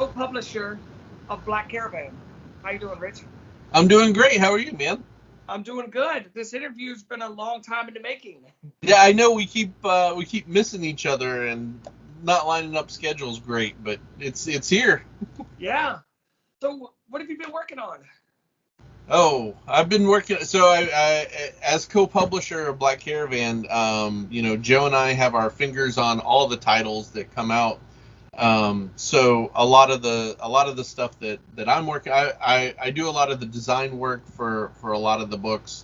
co-publisher of Black Caravan. How you doing, Rich? I'm doing great. How are you, man? I'm doing good. This interview's been a long time in the making. Yeah, I know we keep missing each other and not lining up schedules great, but it's here. Yeah. So, what have you been working on? Oh, I've been working. So I as co-publisher of Black Caravan, Joe and I have our fingers on all the titles that come out. So a lot of the stuff that I'm working, I do a lot of the design work for a lot of the books.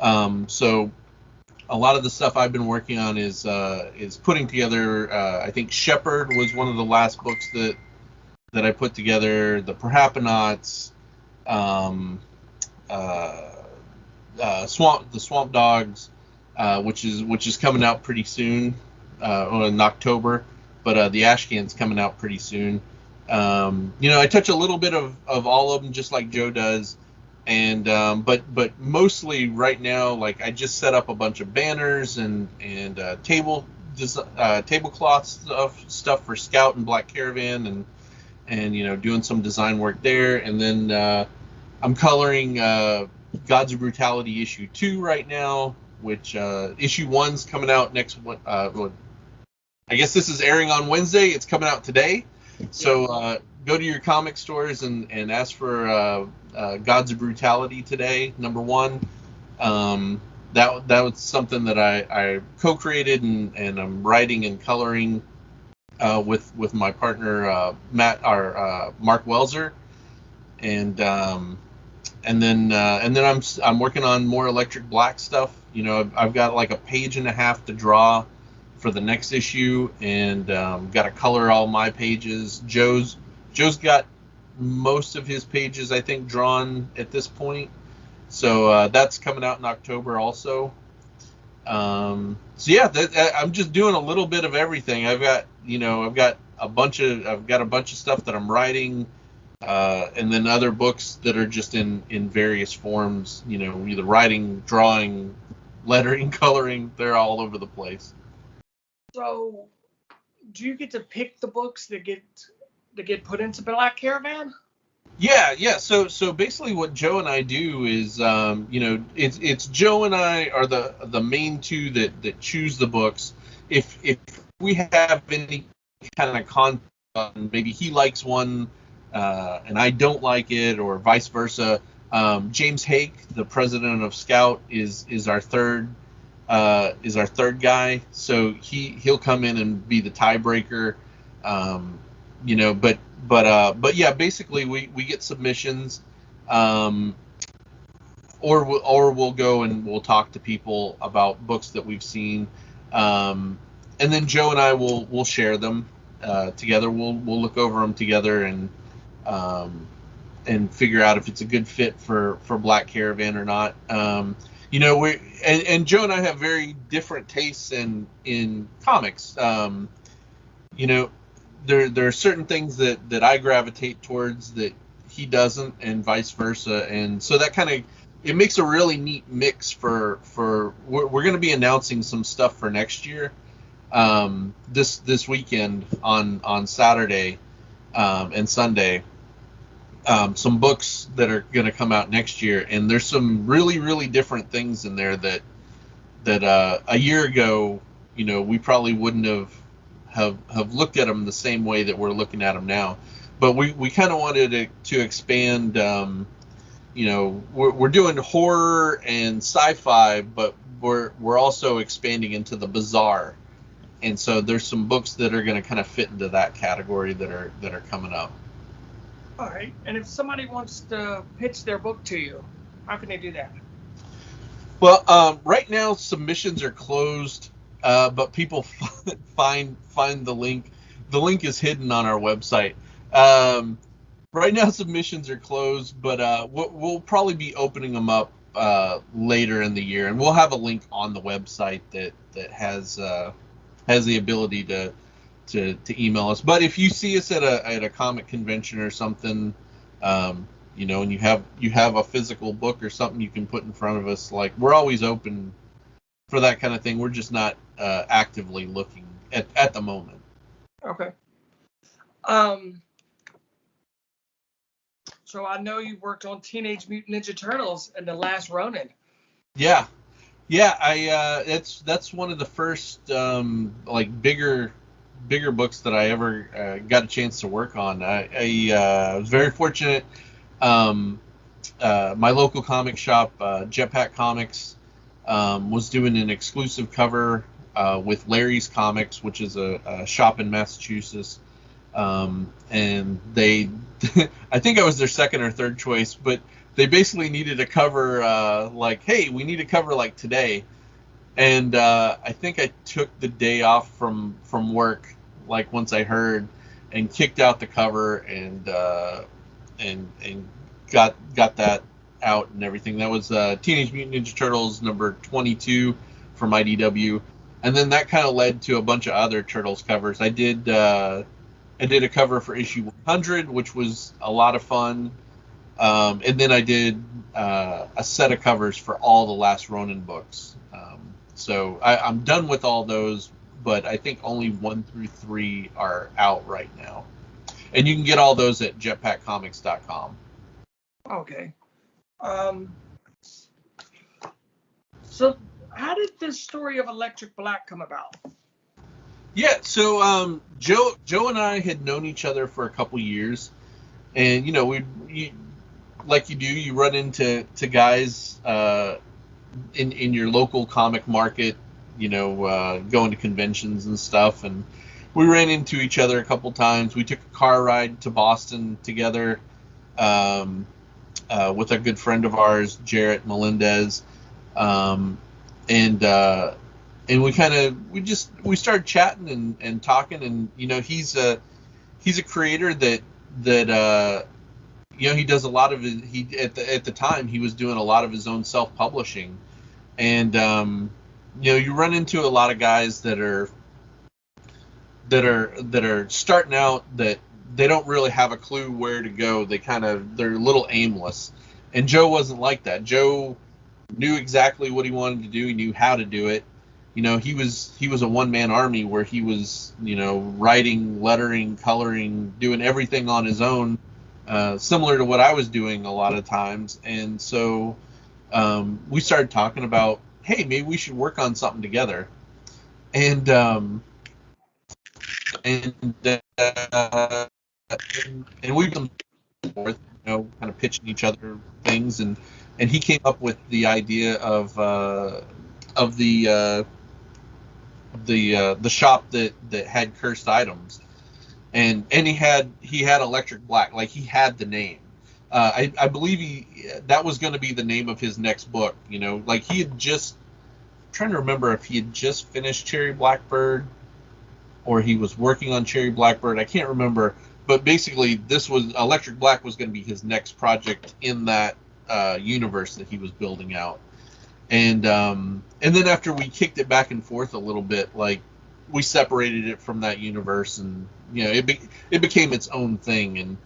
So a lot of the stuff I've been working on is putting together. I think Shepherd was one of the last books that I put together. The Perhapanauts, um, uh, the Swamp Dogs, which is coming out pretty soon, in October. But the Ashcan's coming out pretty soon. I touch a little bit of all of them, just like Joe does. And but mostly right now, like I just set up a bunch of banners and tablecloth stuff for Scout and Black Caravan, and doing some design work there. And then I'm coloring Gods of Brutality issue 2 right now, which issue 1's coming out next. I guess this is airing on Wednesday. It's coming out today. So go to your comic stores and ask for Gods of Brutality today, number 1. That was something that I co-created and I'm writing and coloring with my partner Mark Welzer, and then I'm working on more Electric Black stuff. I've got like a page and a half to draw for the next issue, and got to color all my pages. Joe's got most of his pages, I think, drawn at this point. So that's coming out in October also. So yeah, I'm just doing a little bit of everything. I've got a bunch of stuff that I'm writing, and then other books that are just in various forms. Either writing, drawing, lettering, coloring. They're all over the place. So, do you get to pick the books that get put into Black Caravan? Yeah. So basically, what Joe and I do is, it's Joe and I are the main two that choose the books. If we have any kind of conflict, maybe he likes one, and I don't like it, or vice versa. James Hake, the president of Scout, is our third guy. So he'll come in and be the tiebreaker. But yeah, basically we get submissions, or we'll go and we'll talk to people about books that we've seen, and then Joe and I will share them together. We'll look over them together and figure out if it's a good fit for Black Caravan or not. And Joe and I have very different tastes in comics. There are certain things that I gravitate towards that he doesn't, and vice versa. And so that kind of, it makes a really neat mix for we're going to be announcing some stuff for next year, this weekend on Saturday and Sunday. Some books that are going to come out next year, and there's some really, really different things in there that a year ago, we probably wouldn't have looked at them the same way that we're looking at them now. But we kind of wanted to expand. We're doing horror and sci-fi, but we're also expanding into the bizarre, and so there's some books that are going to kind of fit into that category that are coming up. All right. And if somebody wants to pitch their book to you, how can they do that? Well, right now submissions are closed, but people find the link. The link is hidden on our website. Right now submissions are closed, but we'll probably be opening them up later in the year, and we'll have a link on the website that has the ability to email us. But if you see us at a comic convention or something, and you have a physical book or something you can put in front of us, like, we're always open for that kind of thing. We're just not actively looking at the moment. Okay. So I know you worked on Teenage Mutant Ninja Turtles and The Last Ronin. Yeah, yeah. That's one of the first like bigger books that I ever got a chance to work on. I was very fortunate. My local comic shop, Jetpack Comics, was doing an exclusive cover with Larry's Comics, which is a shop in Massachusetts. And they, I think I was their second or third choice, but they basically needed a cover like, hey, we need a cover like today. And I think I took the day off from work, like once I heard, and kicked out the cover and got that out and everything. That was Teenage Mutant Ninja Turtles number 22 from IDW, and then that kind of led to a bunch of other Turtles covers. I did a cover for issue 100, which was a lot of fun, and then I did a set of covers for all the Last Ronin books. So I'm done with all those, but I think only 1 through 3 are out right now, and you can get all those at jetpackcomics.com. Okay. So how did this story of Electric Black come about? Yeah, so Joe and I had known each other for a couple years, and like you do, you run into guys in your local comic market, going to conventions and stuff, and we ran into each other a couple times. We took a car ride to Boston together with a good friend of ours, Jarrett Melendez, and we started chatting and talking, and he's a creator that he does a lot of at the time he was doing a lot of his own self-publishing, and you run into a lot of guys that are starting out, that they don't really have a clue where to go. They're a little aimless, and Joe wasn't like that. Joe knew exactly what he wanted to do. He knew how to do it. He was a one-man army where he was writing, lettering, coloring, doing everything on his own, similar to what I was doing a lot of times. And so we started talking about, hey, maybe we should work on something together. And we've been forth, kind of pitching each other things, and he came up with the idea of the shop that had cursed items, and he had Electric Black, like he had the name. I believe that was going to be the name of his next book. Like he had just, I'm trying to remember if he had just finished Cherry Blackbird or he was working on Cherry Blackbird. I can't remember, but basically this was Electric Black was going to be his next project in that universe that he was building out. And then after we kicked it back and forth a little bit, like we separated it from that universe, and it became its own thing.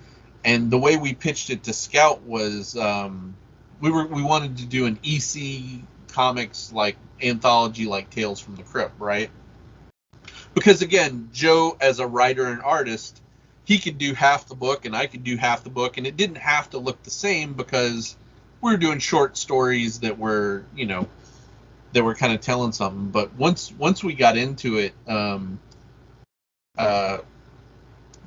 And the way we pitched it to Scout was we wanted to do an EC Comics like anthology, like Tales from the Crypt, right? Because again, Joe as a writer and artist, he could do half the book and I could do half the book, and it didn't have to look the same because we were doing short stories that were kind of telling something. But once we got into it,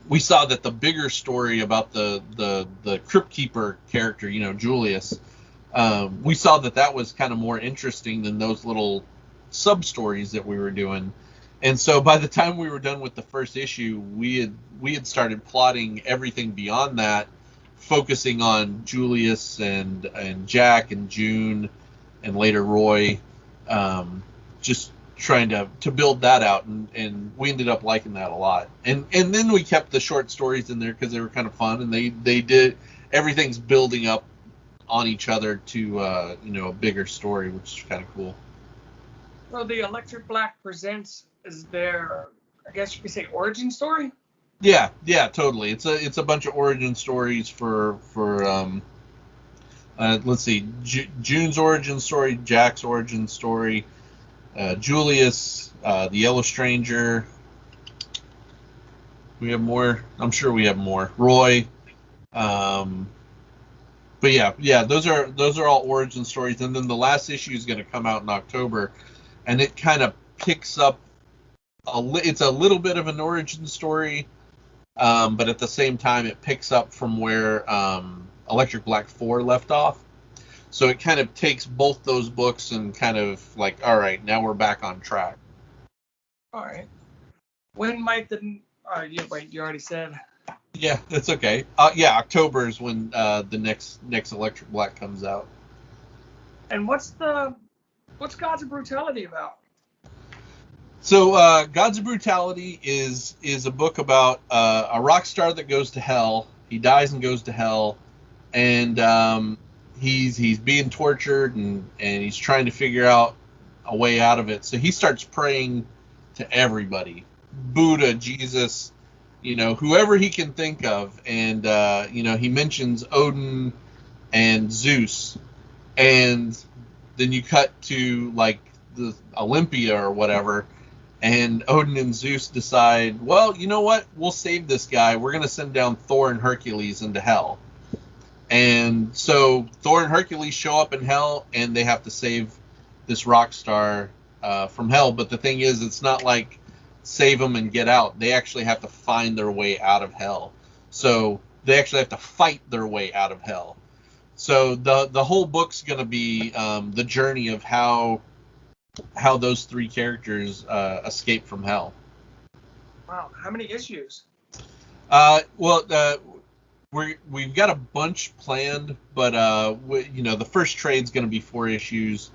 we saw that the bigger story about the Crypt Keeper character, Julius, we saw that was kind of more interesting than those little sub stories that we were doing. And so by the time we were done with the first issue, we had started plotting everything beyond that, focusing on Julius and Jack and June and later Roy, just trying to build that out, and we ended up liking that a lot. And then we kept the short stories in there because they were kind of fun, and they did, everything's building up on each other to a bigger story, which is kind of cool. So the Electric Black Presents is their, I guess you could say, origin story? Yeah, totally. It's a bunch of origin stories for let's see, June's origin story, Jack's origin story, Julius, the Yellow Stranger. We have more. I'm sure we have more. Roy, But yeah, those are all origin stories, and then the last issue is going to come out in October, and it kind of picks up it's a little bit of an origin story, but at the same time it picks up from where Electric Black 4 left off. So it kind of takes both those books and kind of like, all right, now we're back on track. All right. When might the wait, you already said. Yeah, that's okay. Yeah, October is when the next Electric Black comes out. And what's Gods of Brutality about? So Gods of Brutality is a book about a rock star that goes to hell. He dies and goes to hell, and he's being tortured, and he's trying to figure out a way out of it. So he starts praying to everybody, Buddha, Jesus, whoever he can think of, and he mentions Odin and Zeus, and then you cut to like the Olympia or whatever, and Odin and Zeus decide, well, you know what, we'll save this guy. We're going to send down Thor and Hercules into hell. And so Thor and Hercules show up in hell, and they have to save this rock star from hell. But the thing is, it's not like save them and get out. They actually have to find their way out of hell. So they actually have to fight their way out of hell. So the whole book's going to be the journey of how those three characters escape from hell. Wow, how many issues? We've got a bunch planned, but the first trade's going to be 4 issues,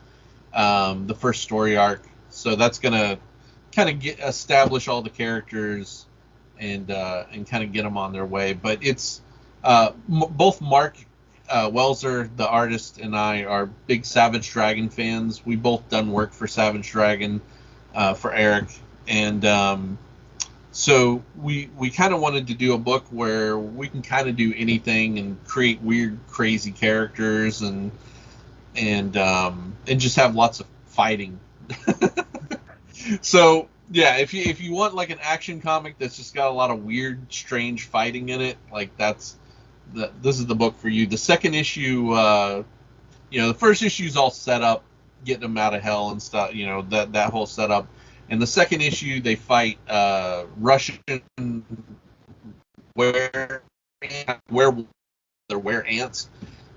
the first story arc. So that's going to kind of establish all the characters and kind of get them on their way. But it's both Mark Welser, the artist, and I are big Savage Dragon fans. We both done work for Savage Dragon for Eric, and so we kind of wanted to do a book where we can kind of do anything and create weird, crazy characters and just have lots of fighting. So yeah, if you want like an action comic that's just got a lot of weird, strange fighting in it, like this is the book for you. The second issue, the first issue is all set up, getting them out of hell and stuff, that whole setup. And the second issue, they fight Russian were ants,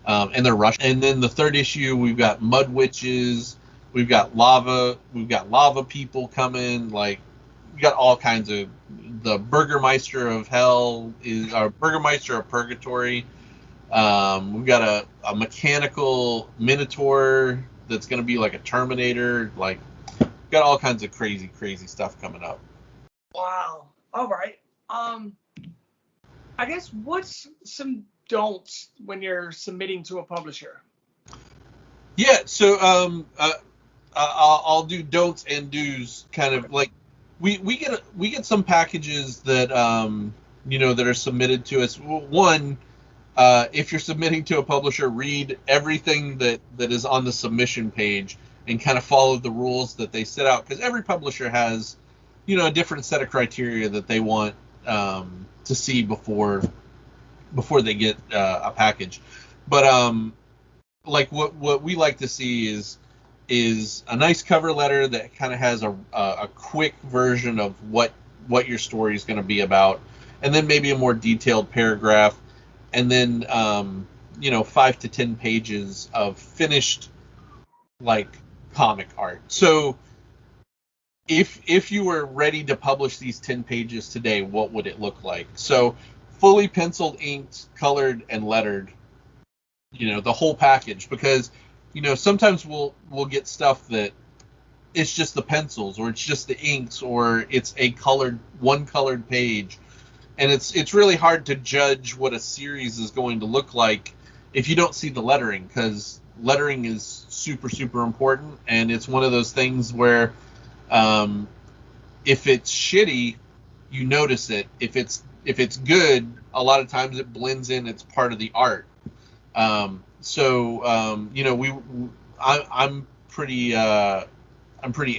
and they're Russian. And then the third issue, we've got mud witches, we've got lava people coming, like we got all kinds of. The Burgermeister of Hell is our Burgermeister of Purgatory. We've got a mechanical Minotaur that's going to be like a Terminator. Like, got all kinds of crazy stuff coming up. Wow. All right. I guess what's some don'ts when you're submitting to a publisher? Yeah. So I'll do don'ts and do's, kind of like. We get some packages that that are submitted to us. One, if you're submitting to a publisher, read everything that is on the submission page and kind of follow the rules that they set out, because every publisher has a different set of criteria that they want to see before they get a package. But like what we like to see is a nice cover letter that kind of has a quick version of what your story is going to be about, and then maybe a more detailed paragraph, and then 5 to 10 pages of finished like comic art. So if you were ready to publish these 10 pages today, what would it look like? So fully penciled, inked, colored, and lettered, the whole package, because sometimes we'll get stuff that it's just the pencils, or it's just the inks, or it's one colored page, and it's really hard to judge what a series is going to look like if you don't see the lettering, because lettering is super, super important, and it's one of those things where if it's shitty, you notice it. If it's good, a lot of times it blends in. It's part of the art. I'm pretty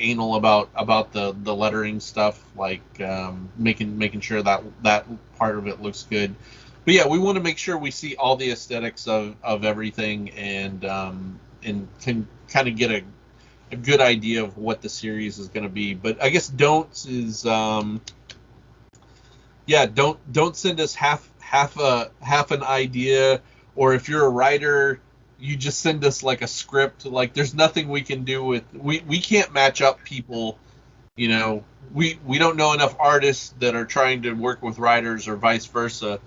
anal about the lettering stuff, like making sure that part of it looks good. yeah, we want to make sure we see all the aesthetics of everything, and can kind of get a good idea of what the series is going to be. But I guess don'ts is don't send us half an idea, or if you're a writer, you just send us like a script. Like, there's nothing we can do with, we can't match up people. You know, we don't know enough artists that are trying to work with writers or vice versa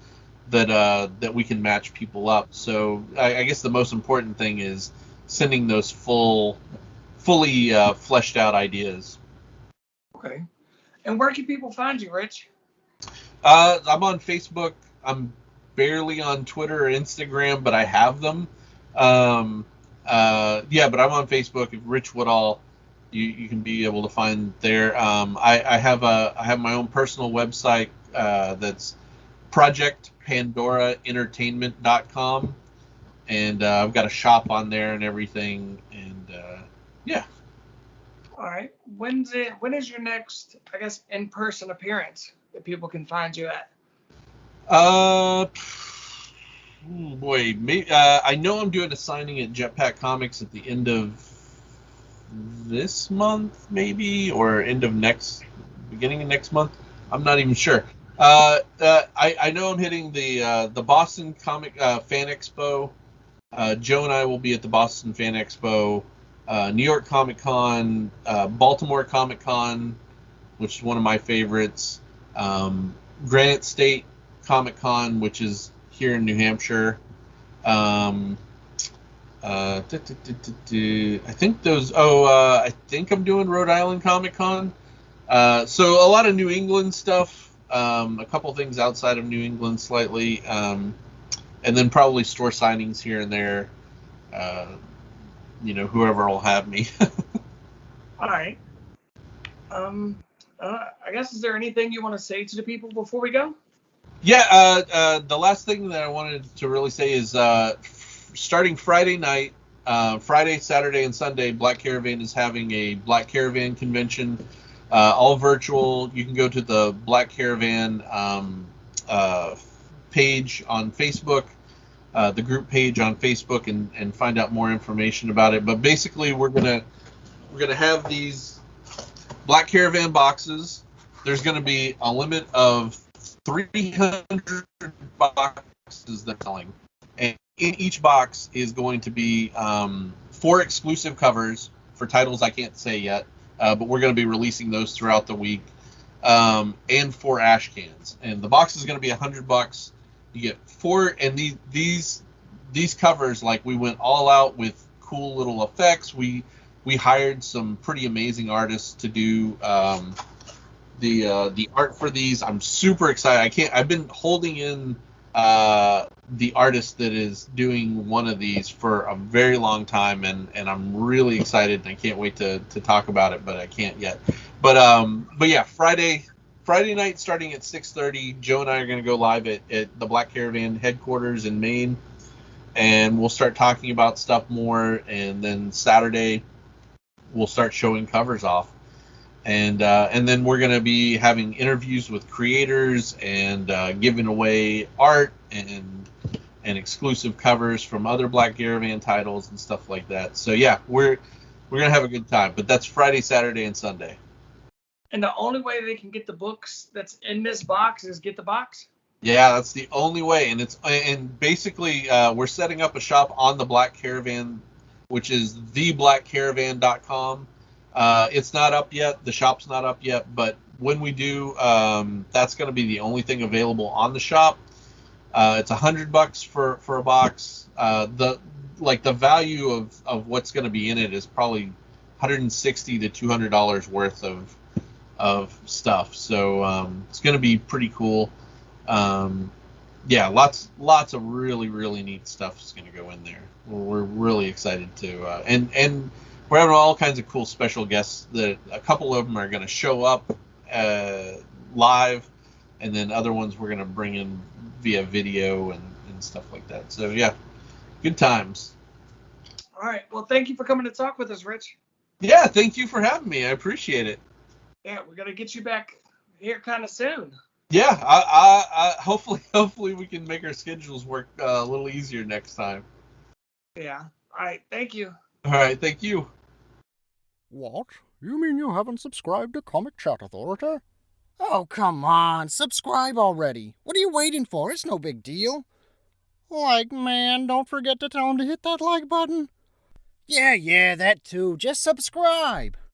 that we can match people up. So I guess the most important thing is sending those fully fleshed out ideas. Okay. And where can people find you, Rich? I'm on Facebook. I'm barely on Twitter or Instagram, but I have them. But I'm on Facebook. Rich Woodall, you can be able to find there. I have my own personal website that's projectpandoraentertainment.com, and I've got a shop on there and everything. And yeah. All right. When is your next, I guess, in-person appearance that people can find you at? I know I'm doing a signing at Jetpack Comics at the end of this month, maybe, or beginning of next month. I'm not even sure. I know I'm hitting the Boston Comic Fan Expo. Joe and I will be at the Boston Fan Expo, New York Comic Con, Baltimore Comic Con, which is one of my favorites, Granite State Comic Con, which is here in New Hampshire. I think those. I think I'm doing Rhode Island Comic Con. So a lot of New England stuff. A couple things outside of New England slightly, and then probably store signings here and there. Whoever will have me. All right. I guess, is there anything you want to say to the people before we go? Yeah, the last thing that I wanted to really say is starting Friday night, Friday, Saturday, and Sunday, Black Caravan is having a Black Caravan convention, all virtual. You can go to the Black Caravan page on Facebook, the group page on Facebook, and find out more information about it. But basically, we're gonna have these Black Caravan boxes. There's going to be a limit of 300 boxes they're selling, and in each box is going to be 4 exclusive covers for titles I can't say yet, but we're going to be releasing those throughout the week, and 4 ash cans. And the box is going to be $100. You get 4, and these covers, like, we went all out with cool little effects. We hired some pretty amazing artists to do the art for these. I'm super excited. I've been holding in the artist that is doing one of these for a very long time, and I'm really excited, and I can't wait to talk about it, but I can't yet. But yeah, Friday night starting at 6:30, Joe and I are going to go live at the Black Caravan headquarters in Maine, and we'll start talking about stuff more, and then Saturday we'll start showing covers off. And then we're going to be having interviews with creators and giving away art and exclusive covers from other Black Caravan titles and stuff like that. So yeah, we're going to have a good time. But that's Friday, Saturday, and Sunday. And the only way they can get the books that's in this box is get the box? Yeah, that's the only way. And basically we're setting up a shop on the Black Caravan, which is theblackcaravan.com. It's not up yet. The shop's not up yet, but when we do, that's going to be the only thing available on the shop. It's $100 for a box. The value of what's going to be in it is probably $160 to $200 worth of stuff. So it's going to be pretty cool. Yeah, lots of really, really neat stuff is going to go in there. We're really excited to and we're having all kinds of cool special guests. That a couple of them are going to show up live, and then other ones we're going to bring in via video and stuff like that. So yeah, good times. All right. Well, thank you for coming to talk with us, Rich. Yeah, thank you for having me. I appreciate it. Yeah, we're going to get you back here kind of soon. Yeah, I hopefully we can make our schedules work a little easier next time. Yeah. All right. Thank you. All right, thank you. What? You mean you haven't subscribed to Comic Chat Authority? Oh, come on, subscribe already. What are you waiting for? It's no big deal. Like, man, don't forget to tell him to hit that like button. Yeah, that too. Just subscribe.